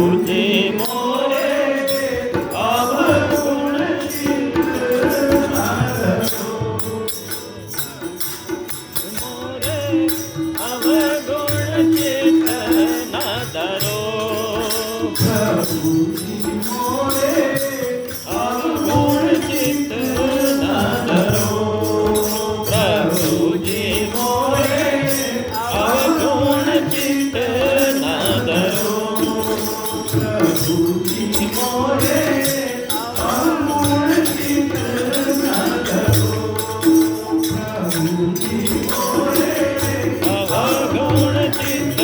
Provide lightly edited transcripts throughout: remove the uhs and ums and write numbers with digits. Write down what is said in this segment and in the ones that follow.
जी मोरे अवगुण चित्त न धरो मोरे अवगुण चित्त न धरो प्रभु जी मोरे अवगुण चित्त न धरो प्रभु जी मोरे अवगुण चित्त न धरो प्रभु जी मोरे अवगुण चित्त न धरो प्रभु जी मोरे अवगुण चित्त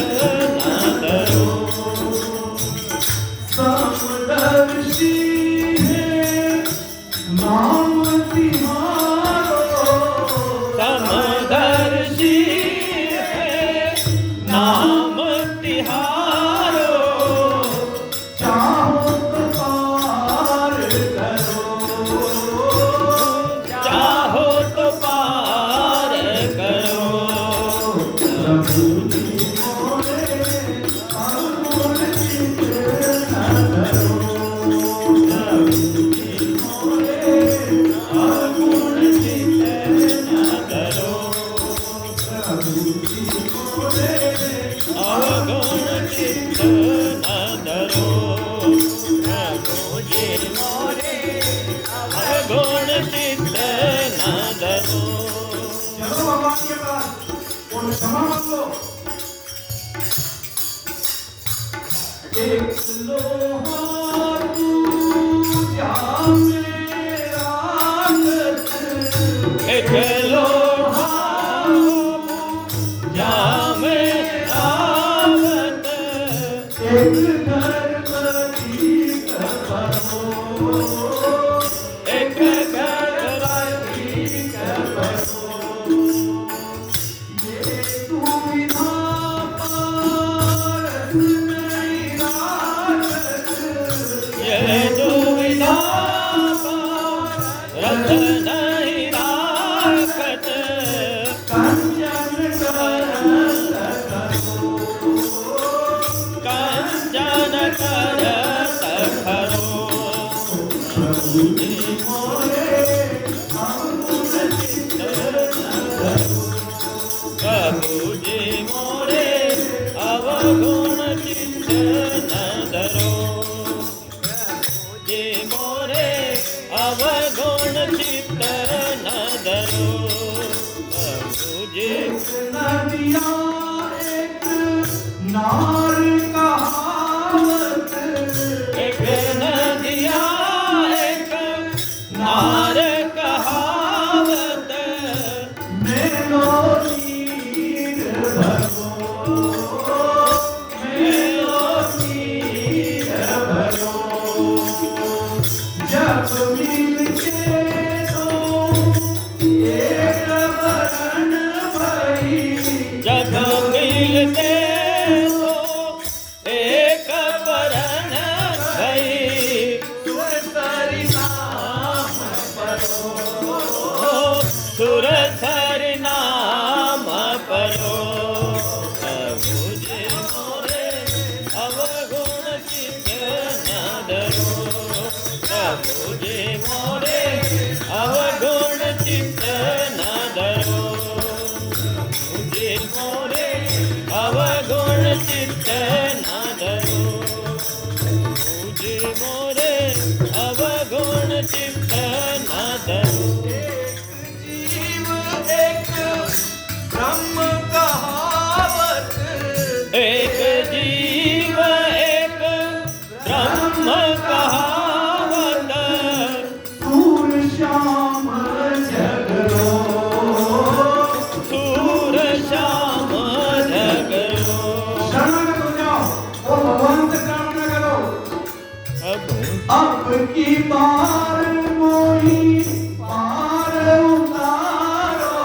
न धरो समदर्शी है नाम तिहारो समदर्शी है नाम तिहारो चाहो तो पार करो चाहो तो पार करो प्रभु जी मोरे अवगुण चित्त न धरो प्रभु जी मोरे अवगुण चित्त न धरो प्रभु जी मोरे अवगुण चित्त न धरो प्रभु जी मोरे अवगुण चित्त न धरो चलो भगवान के पास और क्षमा मांग लो। एक लोहा पूजा मेरा गत एक लोहा पूजा मेरा गत एक धर्म की करो एक घर की करो ये दुविधा पारस नहीं राखत ये दुविधा रथ नहीं राखत कंचन करत करो कंचन करत खरो प्रभु जी मोरे अवगुण चित्त न धरो प्रभु जी मोरे अवगुण चित्त न धरो प्रभु जी मोरे अवगुण चित्त न धरो प्रभु जी नदिया एक नार कहावत एक नदिया एक नार कहावत मेलो नीर भरो मेलो नीर भरो जब मिलके तो एक वरण भई जब मिलते हो एक वरण भई सुरसरि नाम परो सुर सर नाम परो प्रभु जी मोरे अवगुण चित्त न धरो प्रभु जी मोरे अवगुण चित्त न धरो प्रभु जी मोरे अवगुण चित्त न धरो प्रभु जी मोरे अवगुण चित्त न धरो जीव एक ब्रह्म कहावत एक जीव एक ब्रह्म कहावत सूर श्याम जगरो सूर श्याम जगरो शरण हो जाओ और भगवान से प्रार्थना करो अब की बार मोही पार उतारो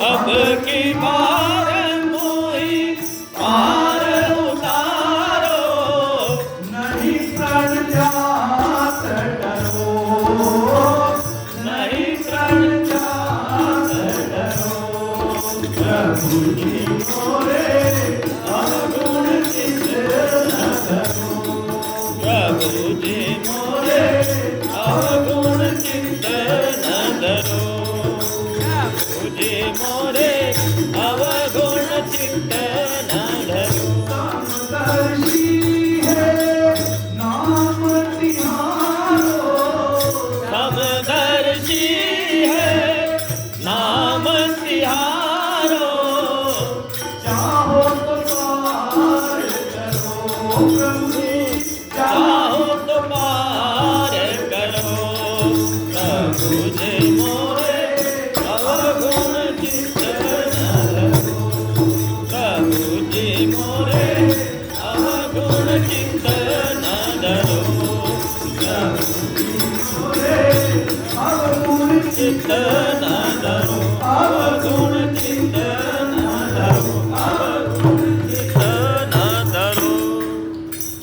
अब की बार मोही पार उतारो नहीं प्रण जात डरो नहीं प्रण जात डरो प्रभु जी मोरे अवगुण चित्त न धरो चाहो तो पार करो प्रभु जी मोरे अवगुण चित्त न धरो प्रभु जी मोरे अवगुण चित्त न धरो प्रभु चित्त न